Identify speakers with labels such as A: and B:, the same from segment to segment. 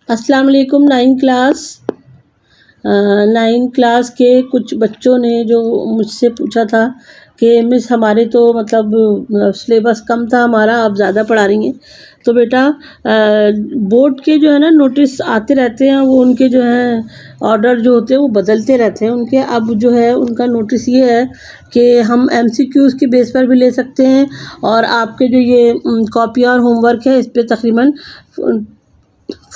A: السلام علیکم۔ 9 کلاس کے کچھ بچوں نے جو مجھ سے پوچھا تھا کہ مس ہمارے تو مطلب سلیبس کم تھا ہمارا، آپ زیادہ پڑھا رہی ہیں، تو بیٹا بورڈ کے جو ہے نا نوٹس آتے رہتے ہیں، وہ ان کے جو ہیں آرڈر جو ہوتے ہیں وہ بدلتے رہتے ہیں ان کے۔ اب جو ہے ان کا نوٹس یہ ہے کہ ہم MCQs کے بیس پر بھی لے سکتے ہیں، اور آپ کے جو یہ کاپی اور ہوم ورک ہے اس پہ تقریباً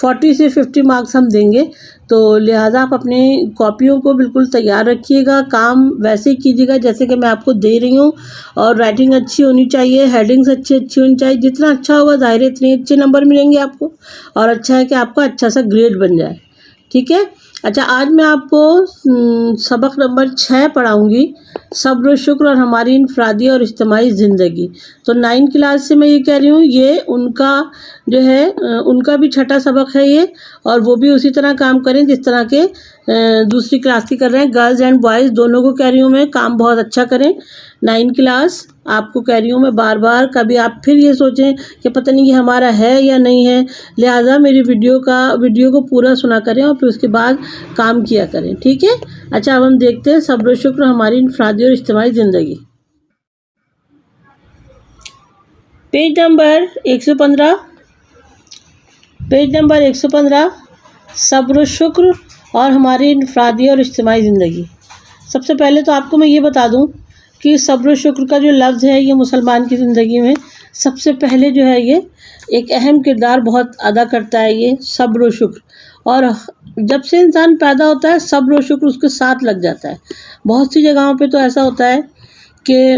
A: 40 سے 50 مارکس ہم دیں گے۔ تو لہٰذا آپ اپنی کاپیوں کو بالکل تیار رکھیے گا، کام ویسے کیجیے گا جیسے کہ میں آپ کو دے رہی ہوں، اور رائٹنگ اچھی ہونی چاہیے، ہیڈنگس اچھی ہونی چاہیے۔ جتنا اچھا ہوگا ظاہر ہے اتنے اچھے نمبر ملیں گے آپ کو، اور اچھا ہے کہ آپ کا اچھا سا گریڈ بن جائے، ٹھیک ہے۔ اچھا، آج میں آپ کو سبق نمبر 6 پڑھاؤں گی، صبر و شکر اور ہماری انفرادی اور اجتماعی زندگی۔ تو 9 کلاس سے میں یہ کہہ رہی ہوں، یہ ان کا جو ہے ان کا بھی 6واں سبق ہے یہ، اور وہ بھی اسی طرح کام کریں جس طرح کے دوسری کلاس کی کر رہے ہیں۔ گرلز اینڈ بوائز دونوں کو کہہ رہی ہوں میں کام بہت اچھا کریں۔ 9 کلاس آپ کو کہہ رہی ہوں میں بار بار، کبھی آپ پھر یہ سوچیں کہ پتہ نہیں یہ ہمارا ہے یا نہیں ہے، لہٰذا میری ویڈیو کو پورا سنا کریں اور پھر اس کے بعد کام کیا کریں، ٹھیک ہے۔ اچھا، اب ہم دیکھتے ہیں صبر و شکر ہماری انفرادی اور اجتماعی زندگی، پیج نمبر 115 صبر و شکر اور ہماری انفرادی اور اجتماعی زندگی۔ سب سے پہلے تو آپ کو میں یہ بتا دوں کہ صبر و شکر کا جو لفظ ہے یہ مسلمان کی زندگی میں سب سے پہلے جو ہے یہ ایک اہم کردار بہت ادا کرتا ہے، یہ صبر و شکر۔ اور جب سے انسان پیدا ہوتا ہے صبر و شکر اس کے ساتھ لگ جاتا ہے۔ بہت سی جگہوں پہ تو ایسا ہوتا ہے کہ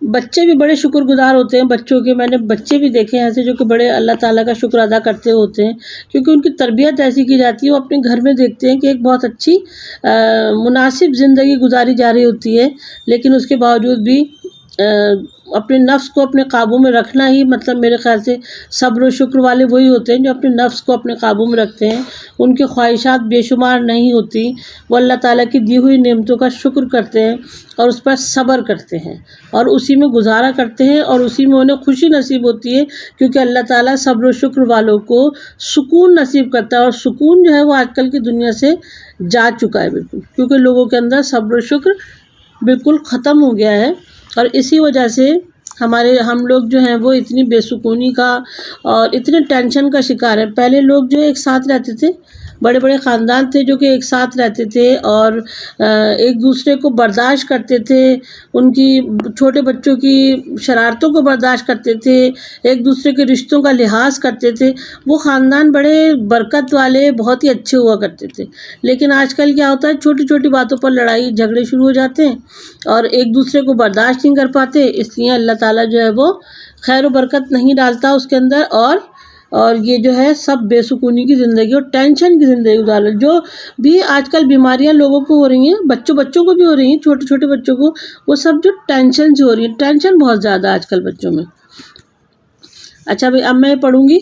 A: بچے بھی بڑے شکر گزار ہوتے ہیں، بچوں کے، میں نے بچے بھی دیکھے ہیں ایسے جو کہ بڑے اللہ تعالیٰ کا شکر ادا کرتے ہوتے ہیں، کیونکہ ان کی تربیت ایسی کی جاتی ہے، وہ اپنے گھر میں دیکھتے ہیں کہ ایک بہت اچھی مناسب زندگی گزاری جا رہی ہوتی ہے، لیکن اس کے باوجود بھی اپنے نفس کو اپنے قابو میں رکھنا ہی، مطلب میرے خیال سے صبر و شکر والے وہی ہوتے ہیں جو اپنے نفس کو اپنے قابو میں رکھتے ہیں، ان کی خواہشات بے شمار نہیں ہوتی، وہ اللہ تعالیٰ کی دی ہوئی نعمتوں کا شکر کرتے ہیں اور اس پر صبر کرتے ہیں اور اسی میں گزارا کرتے ہیں، اور اسی میں انہیں خوشی نصیب ہوتی ہے، کیونکہ اللہ تعالیٰ صبر و شکر والوں کو سکون نصیب کرتا ہے، اور سکون جو ہے وہ آج کل کی دنیا سے جا چکا ہے بالکل، کیونکہ لوگوں کے اندر صبر و شکر بالکل ختم ہو گیا ہے، اور اسی وجہ سے ہم لوگ جو ہیں وہ اتنی بے سکونی کا اور اتنے ٹینشن کا شکار ہیں۔ پہلے لوگ جو ایک ساتھ رہتے تھے، بڑے بڑے خاندان تھے جو کہ ایک ساتھ رہتے تھے اور ایک دوسرے کو برداشت کرتے تھے، ان کی چھوٹے بچوں کی شرارتوں کو برداشت کرتے تھے، ایک دوسرے کے رشتوں کا لحاظ کرتے تھے، وہ خاندان بڑے برکت والے بہت ہی اچھے ہوا کرتے تھے۔ لیکن آج کل کیا ہوتا ہے، چھوٹی چھوٹی باتوں پر لڑائی جھگڑے شروع ہو جاتے ہیں اور ایک دوسرے کو برداشت نہیں کر پاتے، اس لیے اللہ تعالیٰ جو ہے وہ خیر و برکت نہیں ڈالتا اس کے اندر، اور یہ جو ہے سب بے سکونی کی زندگی اور ٹینشن کی زندگی گزار رہے ہیں۔ جو بھی آج کل بیماریاں لوگوں کو ہو رہی ہیں، بچوں کو بھی ہو رہی ہیں، چھوٹے چھوٹے بچوں کو، وہ سب جو ٹینشن سے ہو رہی ہیں، ٹینشن بہت زیادہ آج کل بچوں میں۔ اچھا بھائی، اب میں پڑھوں گی۔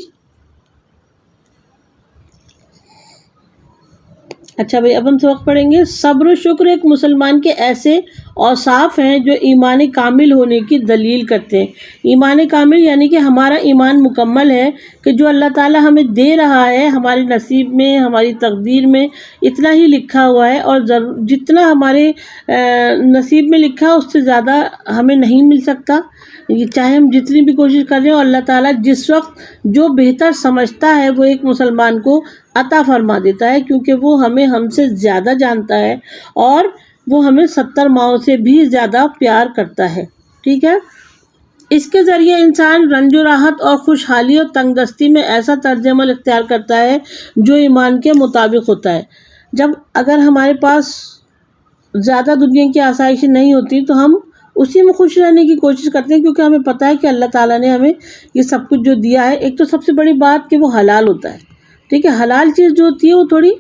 A: اچھا بھائی، اب ہم سبق پڑھیں گے۔ صبر و شکر ایک مسلمان کے ایسے اوصاف ہیں جو ایمان کامل ہونے کی دلیل کرتے ہیں۔ ایمان کامل یعنی کہ ہمارا ایمان مکمل ہے کہ جو اللہ تعالیٰ ہمیں دے رہا ہے، ہمارے نصیب میں، ہماری تقدیر میں اتنا ہی لکھا ہوا ہے، اور جتنا ہمارے نصیب میں لکھا ہے اس سے زیادہ ہمیں نہیں مل سکتا، چاہے ہم جتنی بھی کوشش کر رہے ہیں۔ اور اللہ تعالیٰ جس وقت جو بہتر سمجھتا ہے وہ ایک مسلمان کو عطا فرما دیتا ہے، کیونکہ وہ ہم سے زیادہ جانتا ہے، اور وہ ہمیں 70 ماؤں سے بھی زیادہ پیار کرتا ہے، ٹھیک ہے۔ اس کے ذریعے انسان رنج و راحت اور خوشحالی اور تنگ دستی میں ایسا طرز عمل اختیار کرتا ہے جو ایمان کے مطابق ہوتا ہے۔ اگر ہمارے پاس زیادہ دنیا کی آسائشیں نہیں ہوتی تو ہم اسی میں خوش رہنے کی کوشش کرتے ہیں، کیونکہ ہمیں پتہ ہے کہ اللہ تعالیٰ نے ہمیں یہ سب کچھ جو دیا ہے، ایک تو سب سے بڑی بات کہ وہ حلال ہوتا ہے، ٹھیک ہے۔ حلال چیز جو ہوتی ہے وہ تھوڑی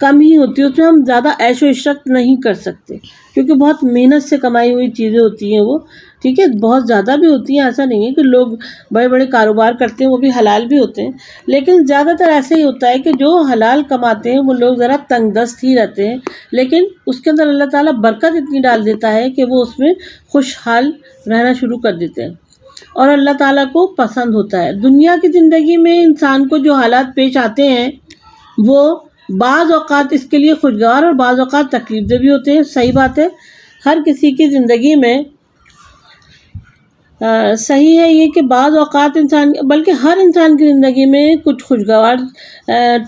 A: کم ہی ہوتی ہے، اس میں ہم زیادہ عیش و عشرت نہیں کر سکتے، کیونکہ بہت محنت سے کمائی ہوئی چیزیں ہوتی ہیں وہ، ٹھیک ہے۔ بہت زیادہ بھی ہوتی ہیں، ایسا نہیں ہے کہ لوگ بڑے بڑے کاروبار کرتے ہیں وہ بھی حلال بھی ہوتے ہیں، لیکن زیادہ تر ایسا ہی ہوتا ہے کہ جو حلال کماتے ہیں وہ لوگ ذرا تنگ دست ہی رہتے ہیں، لیکن اس کے اندر اللہ تعالیٰ برکت اتنی ڈال دیتا ہے کہ وہ اس میں خوشحال رہنا شروع کر دیتے ہیں، اور اللہ تعالیٰ کو پسند ہوتا ہے۔ دنیا کی زندگی میں انسان کو جو حالات پیش آتے ہیں وہ بعض اوقات اس کے لیے خوشگوار اور بعض اوقات تکلیف دہ بھی ہوتے ہیں. صحیح بات ہے. ہر کسی کی زندگی میں صحیح ہے یہ کہ بعض اوقات بلکہ ہر انسان کی زندگی میں کچھ خوشگوار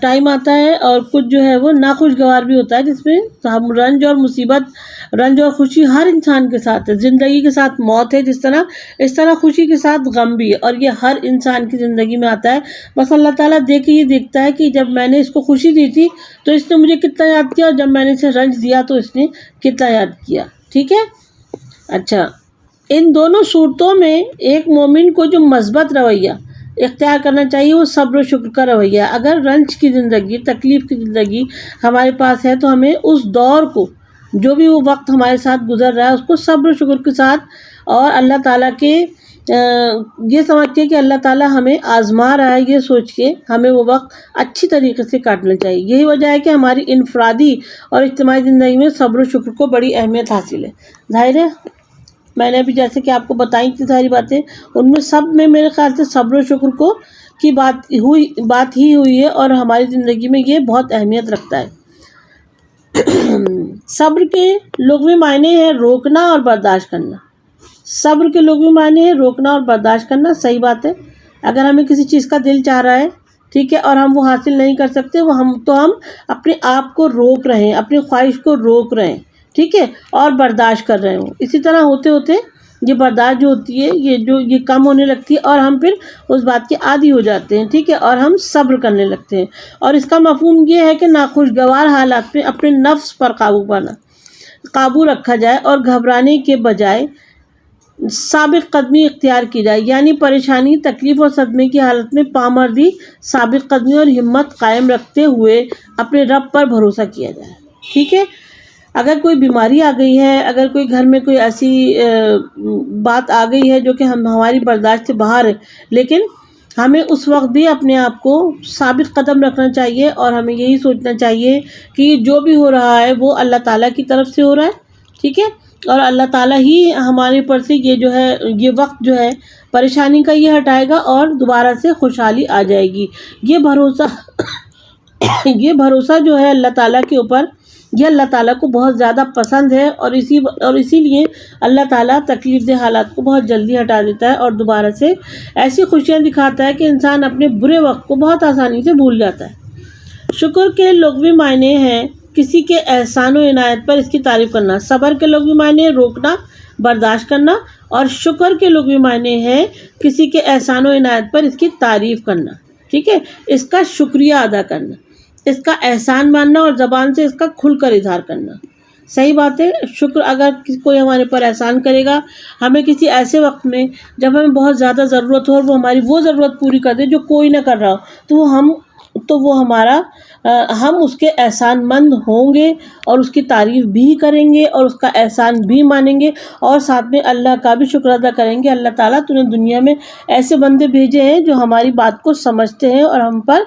A: ٹائم آتا ہے اور کچھ جو ہے وہ ناخوشگوار بھی ہوتا ہے، جس میں ہم رنج اور مصیبت، رنج اور خوشی ہر انسان کے ساتھ ہے. زندگی کے ساتھ موت ہے اس طرح خوشی کے ساتھ غم بھی ہے، اور یہ ہر انسان کی زندگی میں آتا ہے. بس اللہ تعالیٰ یہ دیکھتا ہے کہ جب میں نے اس کو خوشی دی تھی تو اس نے مجھے کتنا یاد کیا، اور جب میں نے اسے رنج دیا تو اس نے کتنا یاد کیا. ٹھیک ہے. اچھا، ان دونوں صورتوں میں ایک مومن کو جو مثبت رویہ اختیار کرنا چاہیے وہ صبر و شکر کا رویہ. اگر رنج کی زندگی، تکلیف کی زندگی ہمارے پاس ہے تو ہمیں اس دور کو، جو بھی وہ وقت ہمارے ساتھ گزر رہا ہے، اس کو صبر و شکر کے ساتھ اور اللہ تعالیٰ کے یہ سمجھ کے کہ اللہ تعالیٰ ہمیں آزما رہا ہے، یہ سوچ کے ہمیں وہ وقت اچھی طریقے سے کاٹنا چاہیے. یہی وجہ ہے کہ ہماری انفرادی اور اجتماعی زندگی میں صبر و شکر کو بڑی اہمیت حاصل ہے. ظاہر ہے میں نے ابھی جیسے کہ آپ کو بتائیں تھی ساری باتیں، ان میں سب میں میرے خیال سے صبر و شکر کی بات ہی ہوئی ہے، اور ہماری زندگی میں یہ بہت اہمیت رکھتا ہے. صبر کے لغوی معنی ہے روکنا اور برداشت کرنا. صبر کے لغوی معنی ہے روکنا اور برداشت کرنا. صحیح بات ہے. اگر ہمیں کسی چیز کا دل چاہ رہا ہے، ٹھیک ہے، اور ہم وہ حاصل نہیں کر سکتے، تو ہم اپنے آپ کو روک رہے ہیں، اپنی خواہش کو روک رہے ہیں، ٹھیک ہے، اور برداشت کر رہے ہوں. اسی طرح ہوتے ہوتے یہ برداشت جو ہوتی ہے یہ کم ہونے لگتی ہے، اور ہم پھر اس بات کے عادی ہو جاتے ہیں، ٹھیک ہے، اور ہم صبر کرنے لگتے ہیں. اور اس کا مفہوم یہ ہے کہ ناخوشگوار حالات میں اپنے نفس پر قابو رکھا جائے اور گھبرانے کے بجائے ثابت قدمی اختیار کی جائے. یعنی پریشانی، تکلیف اور صدمے کی حالت میں پامردی، ثابت قدمی اور ہمت قائم رکھتے ہوئے اپنے رب پر بھروسہ کیا جائے. ٹھیک ہے. اگر کوئی بیماری آ گئی ہے، اگر کوئی گھر میں کوئی ایسی بات آ گئی ہے جو کہ ہماری برداشت سے باہر ہے، لیکن ہمیں اس وقت بھی اپنے آپ کو ثابت قدم رکھنا چاہیے، اور ہمیں یہی سوچنا چاہیے کہ جو بھی ہو رہا ہے وہ اللہ تعالیٰ کی طرف سے ہو رہا ہے. ٹھیک ہے. اور اللہ تعالیٰ ہی ہمارے اوپر سے یہ وقت جو ہے پریشانی کا یہ ہٹائے گا، اور دوبارہ سے خوشحالی آ جائے گی. یہ بھروسہ جو ہے اللہ تعالیٰ کے اوپر، یہ اللہ تعالیٰ کو بہت زیادہ پسند ہے، اور اسی لیے اللہ تعالیٰ تکلیف دہ حالات کو بہت جلدی ہٹا دیتا ہے اور دوبارہ سے ایسی خوشیاں دکھاتا ہے کہ انسان اپنے برے وقت کو بہت آسانی سے بھول جاتا ہے. شکر کے لغوی معنی ہیں کسی کے احسان و عنایت پر اس کی تعریف کرنا. صبر کے لغوی معنی ہے روکنا، برداشت کرنا، اور شکر کے لغوی معنی ہے کسی کے احسان و عنایت پر اس کی تعریف کرنا. ٹھیک ہے. اس کا شکریہ ادا کرنا، اس کا احسان ماننا اور زبان سے اس کا کھل کر اظہار کرنا. صحیح بات ہے. شکر، اگر کوئی ہمارے پر احسان کرے گا، ہمیں کسی ایسے وقت میں جب ہمیں بہت زیادہ ضرورت ہو اور وہ ہماری وہ ضرورت پوری کر دے جو کوئی نہ کر رہا ہو، تو ہم اس کے احسان مند ہوں گے، اور اس کی تعریف بھی کریں گے، اور اس کا احسان بھی مانیں گے، اور ساتھ میں اللہ کا بھی شکر ادا کریں گے. اللہ تعالیٰ تو نے دنیا میں ایسے بندے بھیجے ہیں جو ہماری بات کو سمجھتے ہیں اور ہم پر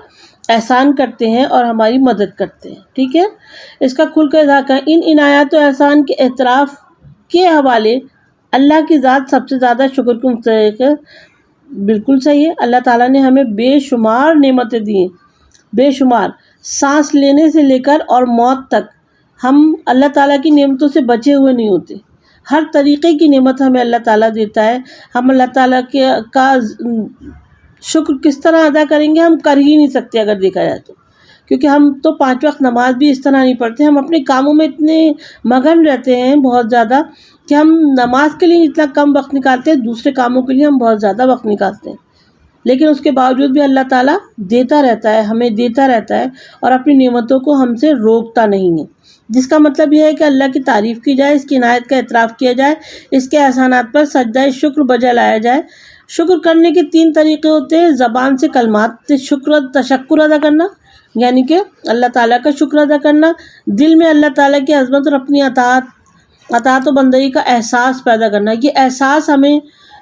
A: احسان کرتے ہیں اور ہماری مدد کرتے ہیں. ٹھیک ہے. اس کا کھل کر اظہار کریں. ان عنایات و احسان کے اعتراف کے حوالے اللہ کی ذات سب سے زیادہ شکر کی مستحق ہے. بالکل صحیح ہے. اللہ تعالیٰ نے ہمیں بے شمار نعمتیں دی ہیں، بے شمار. سانس لینے سے لے کر اور موت تک ہم اللہ تعالیٰ کی نعمتوں سے بچے ہوئے نہیں ہوتے. ہر طریقے کی نعمت ہمیں اللہ تعالیٰ دیتا ہے. ہم اللہ تعالیٰ کا شکر کس طرح ادا کریں گے؟ ہم کر ہی نہیں سکتے اگر دیکھا جائے تو، کیونکہ ہم تو 5 وقت نماز بھی اس طرح نہیں پڑھتے. ہم اپنے کاموں میں اتنے مگن رہتے ہیں بہت زیادہ کہ ہم نماز کے لیے اتنا کم وقت نکالتے ہیں، دوسرے کاموں کے لیے ہم بہت زیادہ وقت نکالتے ہیں. لیکن اس کے باوجود بھی اللہ تعالیٰ دیتا رہتا ہے، ہمیں دیتا رہتا ہے، اور اپنی نعمتوں کو ہم سے روکتا نہیں ہے. جس کا مطلب یہ ہے کہ اللہ کی تعریف کی جائے، اس کی عنایت کا اعتراف کیا جائے، اس کے احسانات پر سجدہ شکر بجا لایا جائے. شکر کرنے کے 3 طریقے ہوتے ہیں. زبان سے کلمات تشکر ادا کرنا، یعنی کہ اللہ تعالیٰ کا شکر ادا کرنا. دل میں اللہ تعالیٰ کی عظمت اور اپنی اطاعت و بندگی کا احساس پیدا کرنا.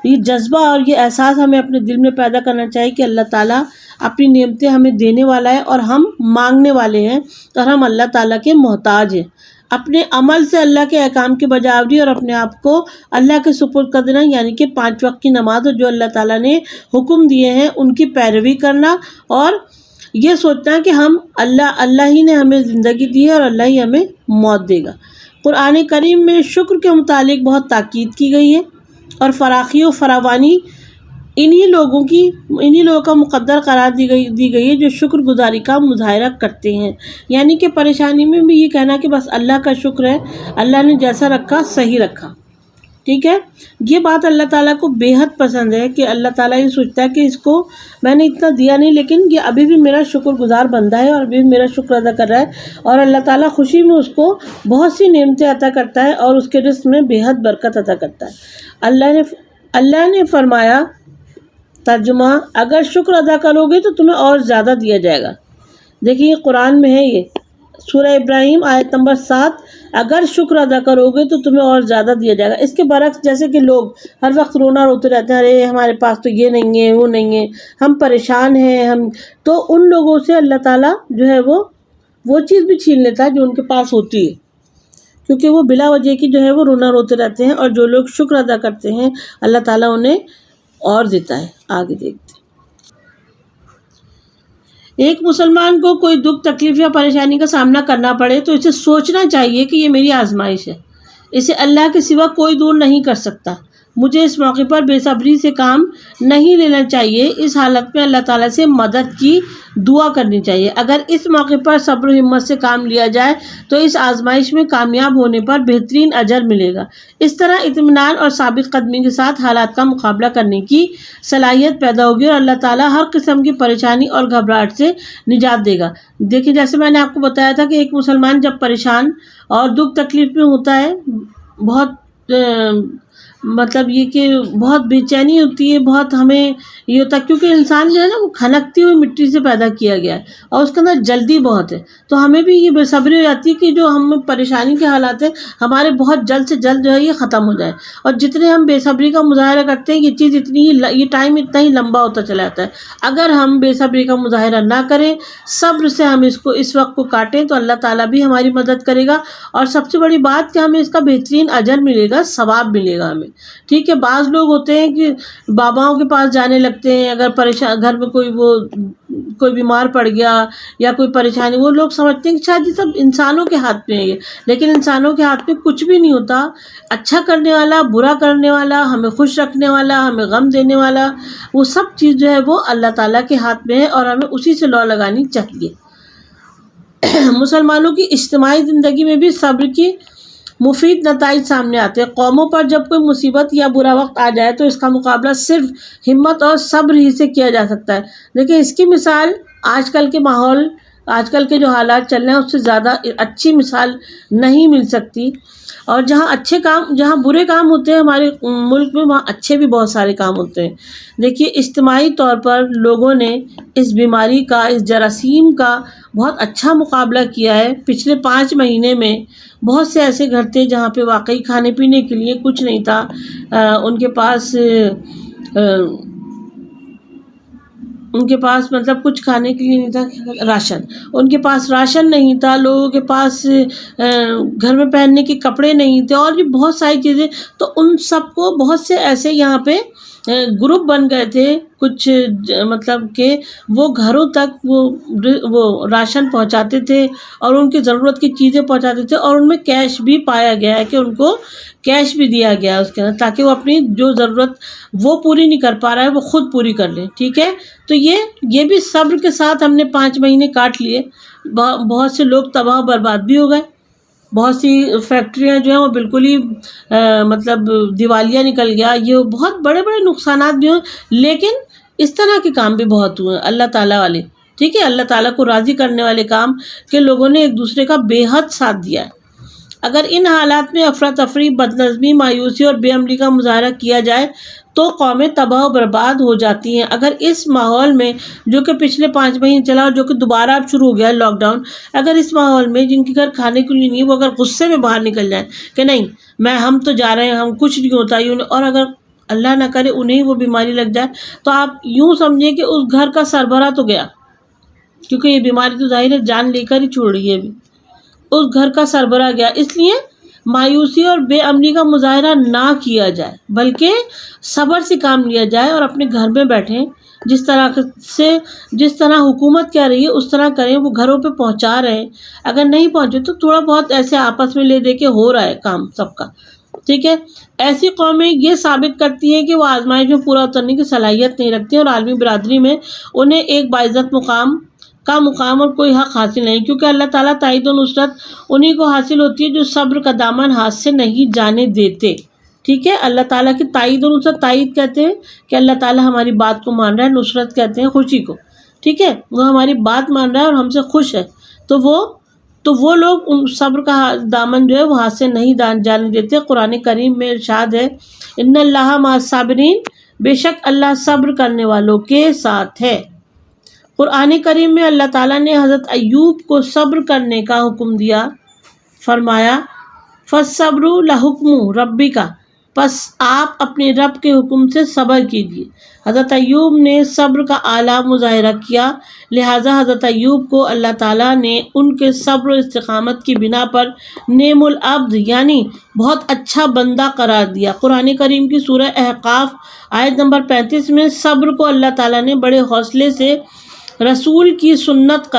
A: یہ جذبہ اور یہ احساس ہمیں اپنے دل میں پیدا کرنا چاہیے کہ اللہ تعالیٰ اپنی نعمتیں ہمیں دینے والا ہے، اور ہم مانگنے والے ہیں، اور ہم اللہ تعالیٰ کے محتاج ہیں. اپنے عمل سے اللہ کے احکام کی بجاوری اور اپنے آپ کو اللہ کے سپرد کر دینا، یعنی کہ 5 وقت کی نماز اور جو اللہ تعالیٰ نے حکم دیے ہیں ان کی پیروی کرنا، اور یہ سوچنا ہے کہ اللہ ہی نے ہمیں زندگی دی ہے اور اللہ ہی ہمیں موت دے گا۔ قرآن کریم میں شکر کے متعلق بہت تاکید کی گئی ہے، اور فراخی و فراوانی انہی لوگوں کا مقدر قرار دی گئی ہے جو شکر گزاری کا مظاہرہ کرتے ہیں۔ یعنی کہ پریشانی میں بھی یہ کہنا کہ بس اللہ کا شکر ہے، اللہ نے جیسا رکھا صحیح رکھا، ٹھیک ہے۔ یہ بات اللہ تعالیٰ کو بے حد پسند ہے کہ اللہ تعالیٰ یہ سوچتا ہے کہ اس کو میں نے اتنا دیا نہیں، لیکن یہ ابھی بھی میرا شکر گزار بندہ ہے اور ابھی بھی میرا شکر ادا کر رہا ہے، اور اللہ تعالیٰ خوشی میں اس کو بہت سی نعمتیں عطا کرتا ہے اور اس کے رزق میں بے حد برکت عطا کرتا ہے۔ اللہ نے فرمایا، ترجمہ، اگر شکر ادا کرو گے تو تمہیں اور زیادہ دیا جائے گا۔ دیکھیے قرآن میں ہے، یہ سورہ ابراہیم آیت نمبر 7، اگر شکر ادا کرو گے تو تمہیں اور زیادہ دیا جائے گا۔ اس کے برعکس جیسے کہ لوگ ہر وقت روتے رہتے ہیں، ارے ہمارے پاس تو یہ نہیں ہے، وہ نہیں ہے، ہم پریشان ہیں، تو ان لوگوں سے اللہ تعالیٰ جو ہے وہ چیز بھی چھین لیتا ہے جو ان کے پاس ہوتی ہے، کیونکہ وہ بلا وجہ کی جو ہے وہ روتے رہتے ہیں، اور جو لوگ شکر ادا کرتے ہیں اللہ تعالیٰ انہیں اور دیتا ہے۔ آگے دیکھتے ہیں۔ ایک مسلمان کو کوئی دکھ، تکلیف یا پریشانی کا سامنا کرنا پڑے تو اسے سوچنا چاہیے کہ یہ میری آزمائش ہے، اسے اللہ کے سوا کوئی دور نہیں کر سکتا، مجھے اس موقع پر بے صبری سے کام نہیں لینا چاہیے، اس حالت میں اللہ تعالیٰ سے مدد کی دعا کرنی چاہیے۔ اگر اس موقع پر صبر و ہمت سے کام لیا جائے تو اس آزمائش میں کامیاب ہونے پر بہترین اجر ملے گا۔ اس طرح اطمینان اور ثابت قدمی کے ساتھ حالات کا مقابلہ کرنے کی صلاحیت پیدا ہوگی اور اللہ تعالیٰ ہر قسم کی پریشانی اور گھبراہٹ سے نجات دے گا۔ دیکھیں جیسے میں نے آپ کو بتایا تھا کہ ایک مسلمان جب پریشان اور دکھ تکلیف میں ہوتا ہے، بہت مطلب یہ کہ بہت بے چینی ہوتی ہے، بہت ہمیں یہ ہوتا ہے، کیونکہ انسان جو ہے نا وہ کھنکتی ہوئی مٹی سے پیدا کیا گیا ہے اور اس کے اندر جلدی بہت ہے، تو ہمیں بھی یہ بے صبری ہو جاتی ہے کہ جو ہم پریشانی کے حالات ہیں ہمارے بہت جلد سے جلد جو ہے یہ ختم ہو جائے، اور جتنے ہم بے صبری کا مظاہرہ کرتے ہیں یہ ٹائم اتنا ہی لمبا ہوتا چلا جاتا ہے۔ اگر ہم بے صبری کا مظاہرہ نہ کریں، صبر سے ہم اس وقت کو کاٹیں تو اللہ تعالیٰ بھی ہماری مدد کرے گا، اور سب سے بڑی بات کہ ہمیں اس کا بہترین اجر ملے گا، ثواب ملے گا ہمیں، ٹھیک ہے۔ بعض لوگ ہوتے ہیں کہ باباؤں کے پاس جانے لگتے ہیں، اگر گھر میں کوئی بیمار پڑ گیا یا کوئی پریشانی، وہ لوگ سمجھتے ہیں کہ شاید یہ سب انسانوں کے ہاتھ میں ہے، لیکن انسانوں کے ہاتھ میں کچھ بھی نہیں ہوتا۔ اچھا کرنے والا، برا کرنے والا، ہمیں خوش رکھنے والا، ہمیں غم دینے والا، وہ سب چیز جو ہے وہ اللہ تعالیٰ کے ہاتھ میں ہے، اور ہمیں اسی سے لو لگانی چاہیے۔ مسلمانوں کی اجتماعی زندگی میں بھی صبر کی مفید نتائج سامنے آتے ہیں۔ قوموں پر جب کوئی مصیبت یا برا وقت آ جائے تو اس کا مقابلہ صرف ہمت اور صبر ہی سے کیا جا سکتا ہے۔ دیکھیں اس کی مثال آج کل کے جو حالات چل رہے ہیں اس سے زیادہ اچھی مثال نہیں مل سکتی، اور جہاں برے کام ہوتے ہیں ہمارے ملک میں، وہاں اچھے بھی بہت سارے کام ہوتے ہیں۔ دیکھیے اجتماعی طور پر لوگوں نے اس بیماری کا، اس جراثیم کا بہت اچھا مقابلہ کیا ہے۔ پچھلے 5 مہینے میں بہت سے ایسے گھر تھے جہاں پہ واقعی کھانے پینے کے لیے کچھ نہیں تھا، ان کے پاس مطلب کچھ کھانے کے لیے نہیں تھا، راشن، ان کے پاس راشن نہیں تھا، لوگوں کے پاس گھر میں پہننے کے کپڑے نہیں تھے، اور بھی بہت ساری چیزیں، تو ان سب کو بہت سے ایسے یہاں پہ گروپ بن گئے تھے کچھ، مطلب کہ وہ گھروں تک وہ راشن پہنچاتے تھے اور ان کی ضرورت کی چیزیں پہنچاتے تھے، اور ان میں کیش بھی پایا گیا ہے کہ ان کو کیش بھی دیا گیا ہے اس کے اندر، تاکہ وہ اپنی جو ضرورت وہ پوری نہیں کر پا رہا ہے وہ خود پوری کر لیں، ٹھیک ہے۔ تو یہ بھی صبر کے ساتھ ہم نے 5 مہینے کاٹ لیے۔ بہت سے لوگ تباہ و برباد بھی ہو گئے، بہت سی فیکٹریاں جو ہیں وہ بالکل ہی مطلب دیوالیہ نکل گیا، یہ بہت بڑے بڑے نقصانات بھی ہوئے، لیکن اس طرح کے کام بھی بہت ہوئے اللہ تعالیٰ والے، ٹھیک ہے، اللہ تعالیٰ کو راضی کرنے والے کام کہ لوگوں نے ایک دوسرے کا بے حد ساتھ دیا ہے۔ اگر ان حالات میں افراتفری، بدنظمی، مایوسی اور بے عملی کا مظاہرہ کیا جائے تو قومیں تباہ و برباد ہو جاتی ہیں۔ اگر اس ماحول میں جو کہ پچھلے 5 مہینے چلا اور جو کہ دوبارہ اب شروع ہو گیا ہے لاک ڈاؤن، اگر اس ماحول میں جن کے گھر کھانے کے لیے نہیں وہ اگر غصے میں باہر نکل جائیں کہ نہیں ہم تو جا رہے ہیں، ہم کچھ نہیں ہوتا، اور اگر اللہ نہ کرے انہیں وہ بیماری لگ جائے، تو آپ یوں سمجھیں کہ اس گھر کا سربراہ تو گیا، کیونکہ یہ بیماری تو ظاہر ہے جان لے کر ہی چھوڑ رہی ہے ابھی، اس گھر کا سربراہ گیا۔ اس لیے مایوسی اور بے امنی کا مظاہرہ نہ کیا جائے، بلکہ صبر سے کام لیا جائے اور اپنے گھر میں بیٹھیں، جس طرح حکومت کہہ رہی ہے اس طرح کریں، وہ گھروں پہ پہنچا رہے ہیں، اگر نہیں پہنچے تو تھوڑا بہت ایسے آپس میں لے دے کے ہو رہا ہے کام سب کا، ٹھیک ہے۔ ایسی قومیں یہ ثابت کرتی ہیں کہ وہ آزمائش میں پورا اترنے کی صلاحیت نہیں رکھتی اور عالمی برادری میں انہیں ایک باعزت مقام اور کوئی حق حاصل نہیں، کیونکہ اللہ تعالیٰ تائید و نصرت انہی کو حاصل ہوتی ہے جو صبر کا دامن ہاتھ سے نہیں جانے دیتے، ٹھیک ہے۔ اللہ تعالیٰ کی تائید و نصرت، تائید کہتے ہیں کہ اللہ تعالیٰ ہماری بات کو مان رہا ہے، نصرت کہتے ہیں خوشی کو، ٹھیک ہے، وہ ہماری بات مان رہا ہے اور ہم سے خوش ہے، تو وہ لوگ صبر کا دامن جو ہے وہ ہاتھ سے نہیں جانے دیتے۔ قرآن کریم میں ارشاد ہے، ان اللہ مع الصابرین، بے شک اللہ صبر کرنے والوں کے ساتھ ہے۔ قرآن کریم میں اللہ تعالیٰ نے حضرت ایوب کو صبر کرنے کا حکم دیا، فرمایا فَالصَّبْرُ لَحُکْمُ رَبِّکَ، پس آپ اپنے رب کے حکم سے صبر کیجیے۔ حضرت ایوب نے صبر کا اعلیٰ مظاہرہ کیا، لہٰذا حضرت ایوب کو اللہ تعالیٰ نے ان کے صبر و استقامت کی بنا پر نعم العبد یعنی بہت اچھا بندہ قرار دیا۔ قرآن کریم کی سورہ احقاف آیت نمبر 35 میں صبر کو اللہ تعالیٰ نے بڑے حوصلے سے رسولوں کی سنت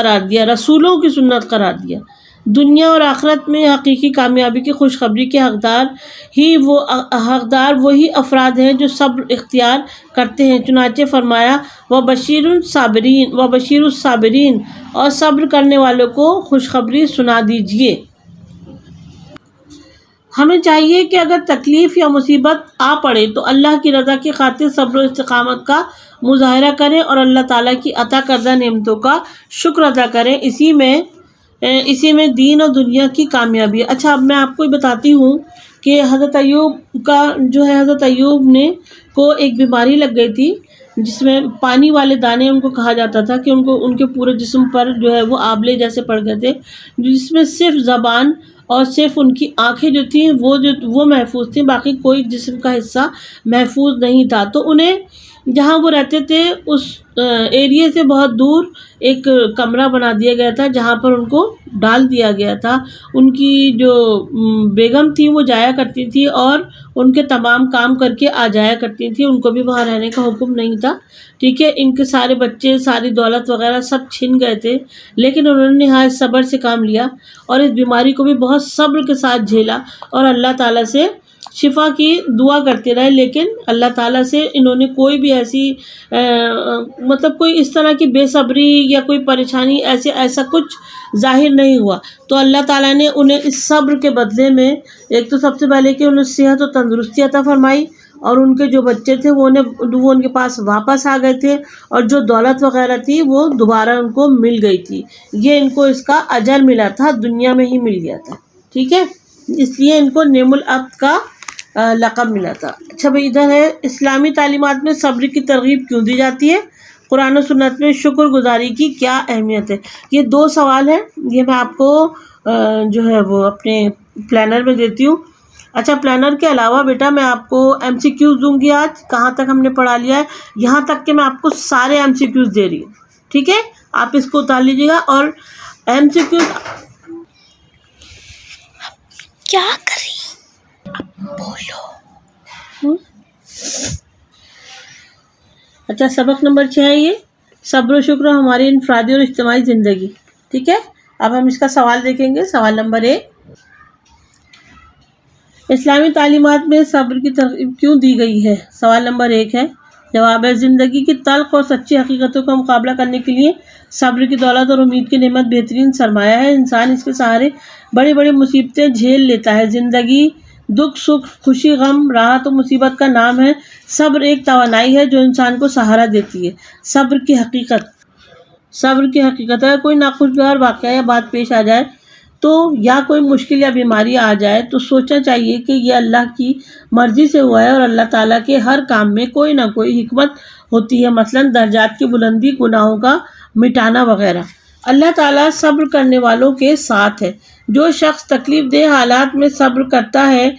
A: قرار دیا۔ دنیا اور آخرت میں حقیقی کامیابی کی خوشخبری کے حقدار وہی افراد ہیں جو صبر اختیار کرتے ہیں، چنانچہ فرمایا وَبَشِّرِ الصَّابِرِينَ، اور صبر کرنے والوں کو خوشخبری سنا دیجیے۔ ہمیں چاہیے کہ اگر تکلیف یا مصیبت آ پڑے تو اللہ کی رضا کی خاطر صبر و استقامت کا مظاہرہ کریں اور اللہ تعالیٰ کی عطا کردہ نعمتوں کا شکر ادا کریں، اسی میں دین اور دنیا کی کامیابی ہے۔ اچھا، اب میں آپ کو بتاتی ہوں کہ حضرت ایوب نے کو ایک بیماری لگ گئی تھی جس میں پانی والے دانے ان کو کہا جاتا تھا کہ ان کے پورے جسم پر جو ہے وہ آبلے جیسے پڑ گئے تھے، جس میں صرف زبان اور صرف ان کی آنکھیں جو تھیں وہ محفوظ تھیں، باقی کوئی جسم کا حصہ محفوظ نہیں تھا۔ تو انہیں جہاں وہ رہتے تھے اس ایریے سے بہت دور ایک کمرہ بنا دیا گیا تھا جہاں پر ان کو ڈال دیا گیا تھا۔ ان کی جو بیگم تھی وہ جایا کرتی تھی اور ان کے تمام کام کر کے آ جایا کرتی تھی، ان کو بھی وہاں رہنے کا حکم نہیں تھا، ٹھیک ہے۔ ان کے سارے بچے، ساری دولت وغیرہ سب چھن گئے تھے، لیکن انہوں نے نہایت صبر سے کام لیا اور اس بیماری کو بھی بہت صبر کے ساتھ جھیلا اور اللہ تعالیٰ سے شفا کی دعا کرتے رہے، لیکن اللہ تعالیٰ سے انہوں نے کوئی بھی ایسی کوئی اس طرح کی بے صبری یا کوئی پریشانی ایسا کچھ ظاہر نہیں ہوا۔ تو اللہ تعالیٰ نے انہیں اس صبر کے بدلے میں ایک تو سب سے پہلے کہ انہیں صحت و تندرستی عطا فرمائی، اور ان کے جو بچے تھے وہ ان کے پاس واپس آ گئے تھے، اور جو دولت وغیرہ تھی وہ دوبارہ ان کو مل گئی تھی۔ یہ ان کو اس کا اجر ملا تھا، دنیا میں ہی مل گیا تھا، ٹھیک ہے، اس لیے ان کو نعم العبد کا لقب ملا تھا۔ اچھا بھائی، ادھر ہے اسلامی تعلیمات میں صبر کی ترغیب کیوں دی جاتی ہے، قرآن و سنت میں شکر گزاری کی کیا اہمیت ہے۔ یہ 2 سوال ہیں، یہ میں آپ کو جو ہے وہ اپنے پلانر میں دیتی ہوں۔ اچھا، پلانر کے علاوہ بیٹا میں آپ کو MCQs دوں گی۔ آج کہاں تک ہم نے پڑھا لیا ہے، یہاں تک کہ میں آپ کو سارے MCQs دے رہی ہوں، ٹھیک ہے، آپ اس کو اتار لیجیے گا۔ اور MCQs
B: کیا کری بولو۔
A: اچھا، سبق نمبر 6 ہے یہ، صبر و شکر ہماری انفرادی اور اجتماعی زندگی، ٹھیک ہے۔ اب ہم اس کا سوال دیکھیں گے۔ سوال نمبر 1، اسلامی تعلیمات میں صبر کی ترغیب کیوں دی گئی ہے؟ سوال نمبر 1 ہے، جواب ہے زندگی کی تلخ اور سچی حقیقتوں کا مقابلہ کرنے کے لیے صبر کی دولت اور امید کی نعمت بہترین سرمایہ ہے۔ انسان اس کے سہارے بڑی بڑی مصیبتیں جھیل لیتا ہے۔ زندگی دکھ سکھ، خوشی غم، راحت و مصیبت کا نام ہے۔ صبر ایک توانائی ہے جو انسان کو سہارا دیتی ہے۔ صبر کی حقیقت ہے، کوئی ناخوشگوار واقعہ یا بات پیش آ جائے تو یا کوئی مشکل یا بیماری آ جائے تو سوچنا چاہیے کہ یہ اللہ کی مرضی سے ہوا ہے اور اللہ تعالیٰ کے ہر کام میں کوئی نہ کوئی حکمت ہوتی ہے، مثلا درجات کی بلندی، گناہوں کا مٹانا وغیرہ۔ اللہ تعالیٰ صبر کرنے والوں کے ساتھ ہے۔ جو شخص تکلیف دہ حالات میں صبر کرتا ہے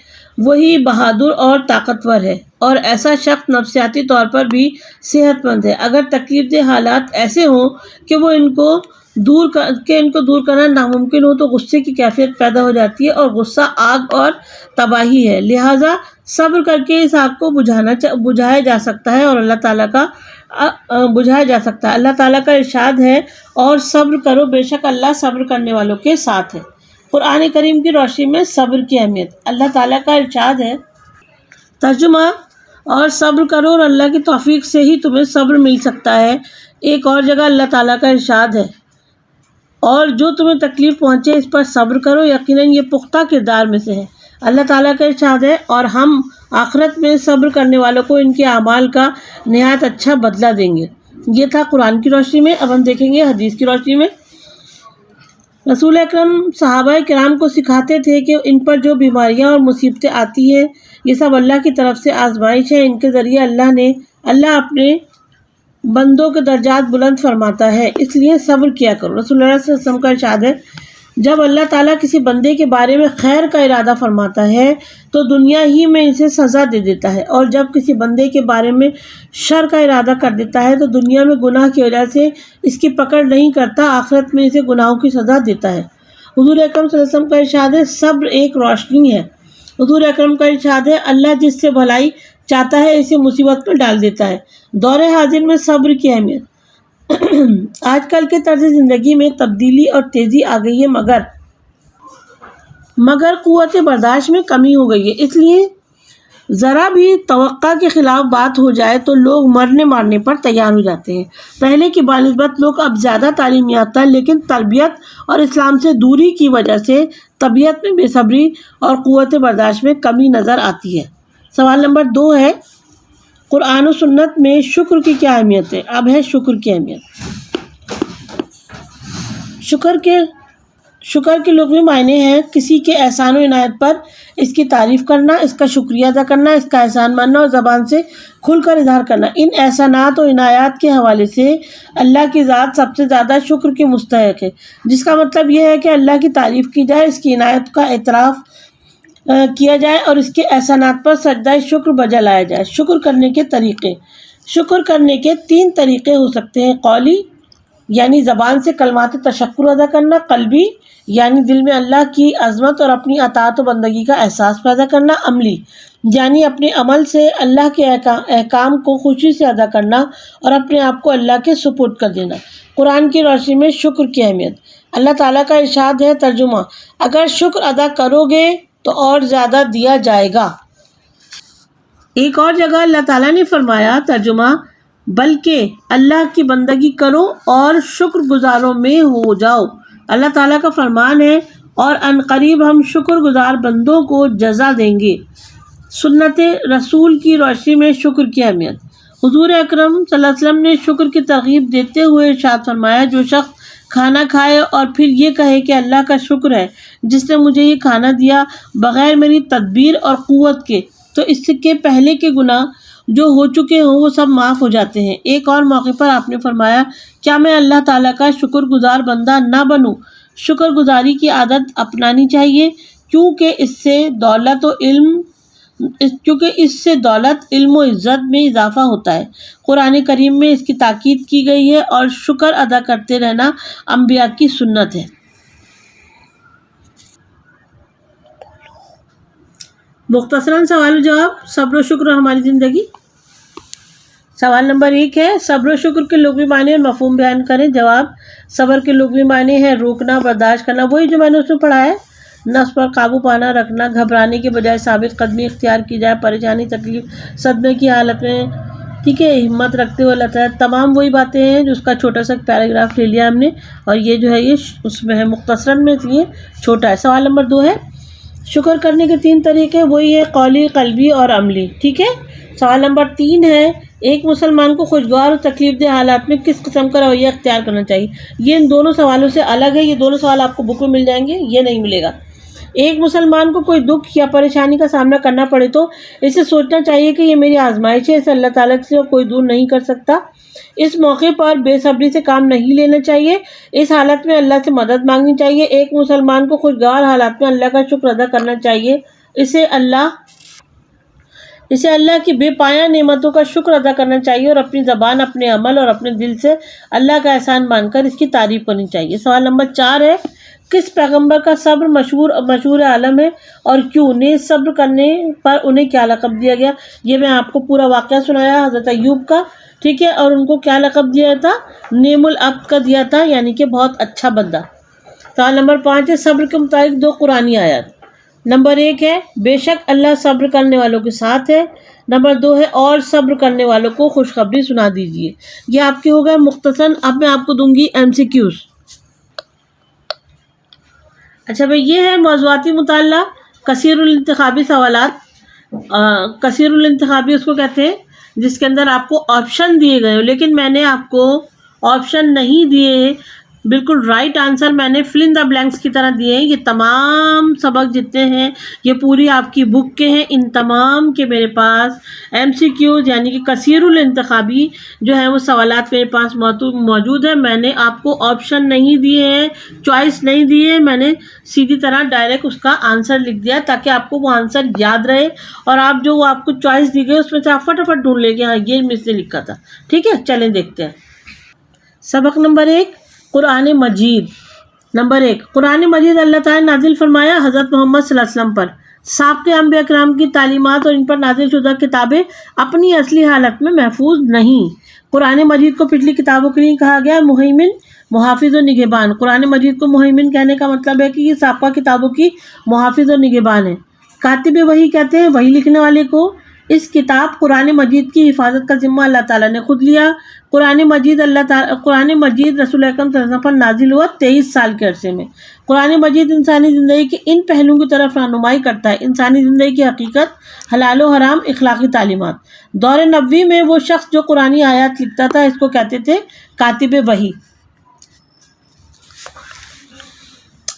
A: وہی بہادر اور طاقتور ہے، اور ایسا شخص نفسیاتی طور پر بھی صحت مند ہے۔ اگر تکلیف دہ حالات ایسے ہوں کہ ان کو دور کرنا ناممکن ہو تو غصے کی کیفیت پیدا ہو جاتی ہے، اور غصہ آگ اور تباہی ہے، لہٰذا صبر کر کے اس آگ کو بجھایا جا سکتا ہے، اور اللہ تعالیٰ کا ارشاد ہے اور صبر کرو، بے شک اللہ صبر کرنے والوں کے ساتھ ہے۔ قرآن کریم کی روشنی میں صبر کی اہمیت۔ اللہ تعالیٰ کا ارشاد ہے، ترجمہ، اور صبر کرو اور اللہ کی توفیق سے ہی تمہیں صبر مل سکتا ہے۔ ایک اور جگہ اللہ تعالیٰ کا ارشاد ہے، اور جو تمہیں تکلیف پہنچے اس پر صبر کرو، یقیناً یہ پختہ کردار میں سے ہے۔ اللہ تعالیٰ کا ارشاد ہے، اور ہم آخرت میں صبر کرنے والوں کو ان کے اعمال کا نہایت اچھا بدلہ دیں گے۔ یہ تھا قرآن کی روشنی میں۔ اب ہم دیکھیں گے حدیث کی روشنی میں۔ رسول اکرم صحابہ کرام کو سکھاتے تھے کہ ان پر جو بیماریاں اور مصیبتیں آتی ہیں یہ سب اللہ کی طرف سے آزمائش ہے، ان کے ذریعے اللہ اپنے بندوں کے درجات بلند فرماتا ہے، اس لیے صبر کیا کرو۔ رسول اللہ صلی اللہ علیہ وسلم کا ارشاد ہے، جب اللہ تعالیٰ کسی بندے کے بارے میں خیر کا ارادہ فرماتا ہے تو دنیا ہی میں اسے سزا دے دیتا ہے، اور جب کسی بندے کے بارے میں شر کا ارادہ کر دیتا ہے تو دنیا میں گناہ کی وجہ سے اس کی پکڑ نہیں کرتا، آخرت میں اسے گناہوں کی سزا دیتا ہے۔ حضور اکرم صلی اللہ علیہ وسلم کا ارشاد ہے، صبر ایک روشنی ہے۔ حضور اکرم کا ارشاد ہے، اللہ جس سے بھلائی چاہتا ہے اسے مصیبت میں ڈال دیتا ہے۔ دور حاضر میں صبر کی اہمیت۔ آج کل کے طرز زندگی میں تبدیلی اور تیزی آ گئی ہے، مگر قوت برداشت میں کمی ہو گئی ہے، اس لیے ذرا بھی توقع کے خلاف بات ہو جائے تو لوگ مرنے مارنے پر تیار ہو جاتے ہیں۔ پہلے کی بنسبت لوگ اب زیادہ تعلیم یافتہ، لیکن تربیت اور اسلام سے دوری کی وجہ سے طبیعت میں بے صبری اور قوت برداشت میں کمی نظر آتی ہے۔ سوال نمبر 2 ہے، قرآن و سنت میں شکر کی کیا اہمیت ہے؟ اب ہے شکر کی اہمیت۔ شکر کے لغوی معنی ہیں کسی کے احسان و عنایت پر اس کی تعریف کرنا، اس کا شکریہ ادا کرنا، اس کا احسان ماننا اور زبان سے کھل کر اظہار کرنا۔ ان احسانات و عنایات کے حوالے سے اللہ کی ذات سب سے زیادہ شکر کی مستحق ہے، جس کا مطلب یہ ہے کہ اللہ کی تعریف کی جائے، اس کی عنایت کا اعتراف کیا جائے اور اس کے احسانات پر سجدہ شکر بجا لایا جائے۔ شکر کرنے کے طریقے۔ شکر کرنے کے 3 طریقے ہو سکتے ہیں: قولی، یعنی زبان سے کلمات تشکر ادا کرنا; قلبی، یعنی دل میں اللہ کی عظمت اور اپنی اطاعت و بندگی کا احساس پیدا کرنا; عملی، یعنی اپنے عمل سے اللہ کے احکام کو خوشی سے ادا کرنا اور اپنے آپ کو اللہ کے سپرد کر دینا۔ قرآن کی روشنی میں شکر کی اہمیت۔ اللہ تعالیٰ کا ارشاد ہے، ترجمہ، اگر شکر ادا کرو گے تو اور زیادہ دیا جائے گا۔ ایک اور جگہ اللہ تعالیٰ نے فرمایا، ترجمہ، بلکہ اللہ کی بندگی کرو اور شکر گزاروں میں ہو جاؤ۔ اللہ تعالیٰ کا فرمان ہے، اور ان قریب ہم شکر گزار بندوں کو جزا دیں گے۔ سنت رسول کی روشنی میں شکر کی اہمیت۔ حضور اکرم صلی اللہ علیہ وسلم نے شکر کی ترغیب دیتے ہوئے ارشاد فرمایا، جو شخص کھانا کھائے اور پھر یہ کہے کہ اللہ کا شکر ہے جس نے مجھے یہ کھانا دیا بغیر میری تدبیر اور قوت کے، تو اس کے پہلے کے گناہ جو ہو چکے ہوں وہ سب معاف ہو جاتے ہیں۔ ایک اور موقع پر آپ نے فرمایا، کیا میں اللہ تعالیٰ کا شکر گزار بندہ نہ بنوں؟ شکر گزاری کی عادت اپنانی چاہیے، کیونکہ اس سے دولت، علم و عزت میں اضافہ ہوتا ہے۔ قرآن کریم میں اس کی تاکید کی گئی ہے، اور شکر ادا کرتے رہنا انبیاء کی سنت ہے۔ مختصراً سوال و جواب، صبر و شکر ہماری زندگی۔ سوال نمبر 1 ہے، صبر و شکر کے لغوی معنی اور مفہوم بیان کریں۔ جواب، صبر کے لغوی معنی ہے روکنا، برداشت کرنا، وہی جو میں نے اس میں پڑھا ہے، نفس پر قابو پانا، رکھنا، گھبرانے کے بجائے ثابت قدمی اختیار کی جائے، پریشانی، تکلیف، صدمے کی حالت میں، ٹھیک ہے، ہمت رکھتے ہوئے اللہ تعالیٰ، تمام وہی باتیں ہیں جو اس کا چھوٹا سا پیراگراف لے لیا ہم نے، اور یہ جو ہے یہ اس میں ہے مختصراً میں، اس لیے چھوٹا ہے۔ سوال نمبر 2 ہے، شکر کرنے کے 3 طریقے، وہی ہے قولی، قلبی اور عملی، ٹھیک ہے۔ سوال نمبر 3 ہے، ایک مسلمان کو خوشگوار اور تکلیف دہ حالات میں کس قسم کا رویہ اختیار کرنا چاہیے؟ یہ ان دونوں سوالوں سے الگ ہے، یہ دونوں سوال آپ کو بک میں مل جائیں گے، یہ نہیں ملے گا۔ ایک مسلمان کو کوئی دکھ یا پریشانی کا سامنا کرنا پڑے تو اسے سوچنا چاہیے کہ یہ میری آزمائش ہے، اسے اللہ تعالیٰ سے کوئی دور نہیں کر سکتا۔ اس موقع پر بے صبری سے کام نہیں لینا چاہیے، اس حالت میں اللہ سے مدد مانگنی چاہیے۔ ایک مسلمان کو خوشگوار حالات میں اللہ کا شکر ادا کرنا چاہیے، اسے اللہ کی بے پایہ نعمتوں کا شکر ادا کرنا چاہیے اور اپنی زبان، اپنے عمل اور اپنے دل سے اللہ کا احسان مان کر اس کی تعریف کرنی چاہیے۔ سوال نمبر 4 ہے، کس پیغمبر کا صبر مشہور عالم ہے اور کیوں؟ نیز صبر کرنے پر انہیں کیا لقب دیا گیا؟ یہ میں آپ کو پورا واقعہ سنایا حضرت ایوب کا، ٹھیک ہے، اور ان کو کیا لقب دیا تھا؟ نعم العبد کا دیا تھا، یعنی کہ بہت اچھا بندہ۔ سوال نمبر 5 ہے، صبر کے متعلق 2 قرآنی آیات۔ نمبر 1 ہے، بے شک اللہ صبر کرنے والوں کے ساتھ ہے۔ نمبر 2 ہے، اور صبر کرنے والوں کو خوشخبری سنا دیجیے۔ یہ آپ کے ہو گئے مختصر۔ اب میں آپ کو دوں گی MCQs۔ اچھا بھائی، یہ ہے موضوعاتی مطالعہ، کثیر الانتخابی سوالات۔ کثیر الانتخابی اس کو کہتے ہیں جس کے اندر آپ کو آپشن دیے گئے ہو، لیکن میں نے آپ کو آپشن نہیں دیے، بالکل رائٹ آنسر میں نے فل ان دا بلینکس کی طرح دیے ہیں۔ یہ تمام سبق جتنے ہیں یہ پوری آپ کی بک کے ہیں، ان تمام کے میرے پاس MCQs یعنی کہ کثیر الانتخابی جو ہے وہ سوالات میرے پاس موجود ہے۔ میں نے آپ کو آپشن نہیں دیے ہیں، چوائس نہیں دیے ہیں، میں نے سیدھی طرح ڈائریکٹ اس کا آنسر لکھ دیا تاکہ آپ کو وہ آنسر یاد رہے، اور آپ جو آپ کو چوائس دی گئی اس میں سے آپ فٹافٹ ڈھونڈ لیں گے ہاں یہ مس نے لکھا تھا، ٹھیک ہے۔ چلیں دیکھتے ہیں سبق نمبر 1، قرآن مجید۔ نمبر 1، قرآن مجید اللہ تعالیٰ نے نازل فرمایا حضرت محمد صلی اللہ علیہ وسلم پر۔ سابقہ انبیاء کرام کی تعلیمات اور ان پر نازل شدہ کتابیں اپنی اصلی حالت میں محفوظ نہیں۔ قرآن مجید کو پچھلی کتابوں کے لیے کہا گیا مہیمن، محافظ و نگہبان۔ قرآن مجید کو مہیمن کہنے کا مطلب ہے کہ یہ سابقہ کتابوں کی محافظ و نگہبان ہے۔ کاتب وحی کہتے ہیں وحی لکھنے والے کو۔ اس کتاب قرآن مجید کی حفاظت کا ذمہ اللہ تعالیٰ نے خود لیا۔ قرآن مجید رسول اکرم صلی اللہ علیہ وسلم پر نازل ہوا 23 سال کے عرصے میں۔ قرآن مجید انسانی زندگی کے ان پہلوؤں کی طرف رہنمائی کرتا ہے: انسانی زندگی کی حقیقت، حلال و حرام، اخلاقی تعلیمات۔ دور نبوی میں وہ شخص جو قرآنی آیات لکھتا تھا اس کو کہتے تھے کاتب وحی۔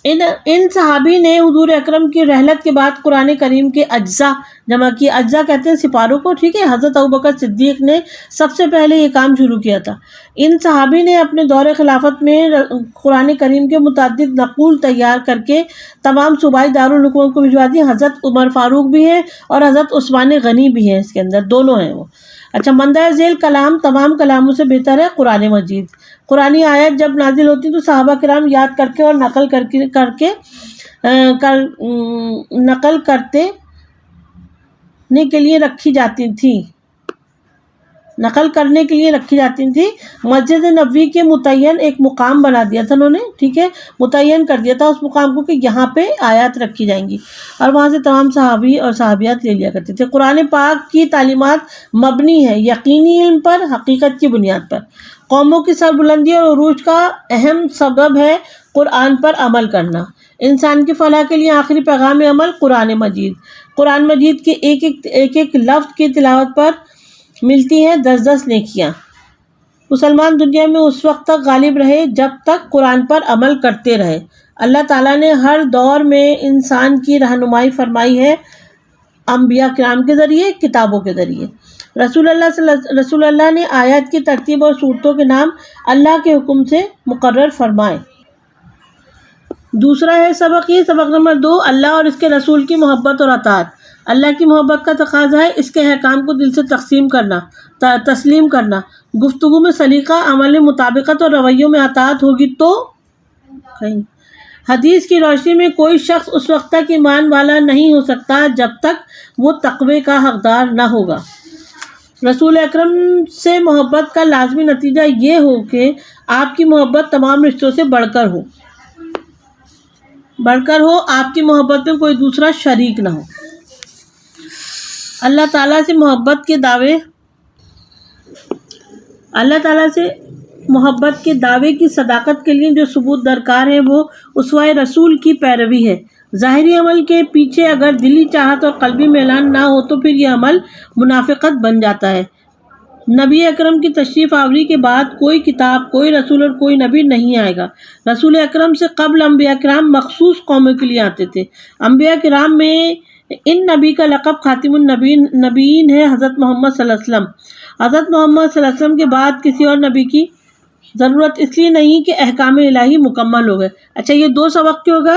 A: ان صحابی نے حضور اکرم کی رحلت کے بعد قرآن کریم کے اجزاء جمع کیے۔ اجزاء کہتے ہیں سپاروں کو، ٹھیک ہے۔ حضرت ابوبکر صدیق نے سب سے پہلے یہ کام شروع کیا تھا۔ ان صحابی نے اپنے دور خلافت میں قرآن کریم کے متعدد نقول تیار کر کے تمام صوبائی دارالحکومت کو بھجوا دی۔ حضرت عمر فاروق بھی ہیں اور حضرت عثمان غنی بھی ہیں، اس کے اندر دونوں ہیں وہ۔ اچھا، مندرجہ ذیل کلام تمام کلاموں سے بہتر ہے قرآن مجید۔ قرآنی آیت جب نازل ہوتی تو صحابہ کرام یاد کر کے اور نقل کرتے کے لیے رکھی جاتی تھی۔ مسجد نبوی کے متعین ایک مقام بنا دیا تھا انہوں نے، ٹھیک ہے، متعین کر دیا تھا اس مقام کو کہ یہاں پہ آیات رکھی جائیں گی، اور وہاں سے تمام صحابی اور صحابیات لے لیا کرتے تھے۔ قرآن پاک کی تعلیمات مبنی ہے یقینی علم پر، حقیقت کی بنیاد پر۔ قوموں کی سربلندی اور عروج کا اہم سبب ہے قرآن پر عمل کرنا۔ انسان کی فلاح کے لیے آخری پیغام عمل قرآن مجید۔ قرآن مجید کے ایک لفظ کی تلاوت پر ملتی ہیں 10 نیکیاں۔ مسلمان دنیا میں اس وقت تک غالب رہے جب تک قرآن پر عمل کرتے رہے۔ اللہ تعالیٰ نے ہر دور میں انسان کی رہنمائی فرمائی ہے، انبیاء کرام کے ذریعے، کتابوں کے ذریعے۔ رسول اللہ نے آیات کی ترتیب اور صورتوں کے نام اللہ کے حکم سے مقرر فرمائے۔ دوسرا ہے سبق نمبر 2، اللہ اور اس کے رسول کی محبت اور اطاعت۔ اللہ کی محبت کا تقاضا ہے اس کے احکام کو دل سے تسلیم کرنا۔ گفتگو میں سلیقہ، عمل میں مطابقت اور رویوں میں اطاعت ہوگی تو حدیث کی روشنی میں کوئی شخص اس وقت تک ایمان والا نہیں ہو سکتا جب تک وہ تقوی کا حقدار نہ ہوگا۔ رسول اکرم سے محبت کا لازمی نتیجہ یہ ہو کہ آپ کی محبت تمام رشتوں سے بڑھ کر ہو، آپ کی محبت میں کوئی دوسرا شریک نہ ہو۔ اللہ تعالیٰ سے محبت کے دعوے کی صداقت کے لیے جو ثبوت درکار ہے وہ اسوہ رسول کی پیروی ہے۔ ظاہری عمل کے پیچھے اگر دلی چاہت اور قلبی میلان نہ ہو تو پھر یہ عمل منافقت بن جاتا ہے۔ نبی اکرم کی تشریف آوری کے بعد کوئی کتاب، کوئی رسول اور کوئی نبی نہیں آئے گا۔ رسول اکرم سے قبل انبیاء کرام مخصوص قوموں کے لیے آتے تھے۔ انبیاء کرام میں ان نبی کا لقب خاتم النبیین ہے حضرت محمد صلی اللہ علیہ وسلم۔ حضرت محمد صلی اللہ علیہ وسلم کے بعد کسی اور نبی کی ضرورت اس لیے نہیں کہ احکام الہی مکمل ہو گئے۔ اچھا، یہ 2 سبق کیوں ہوگا؟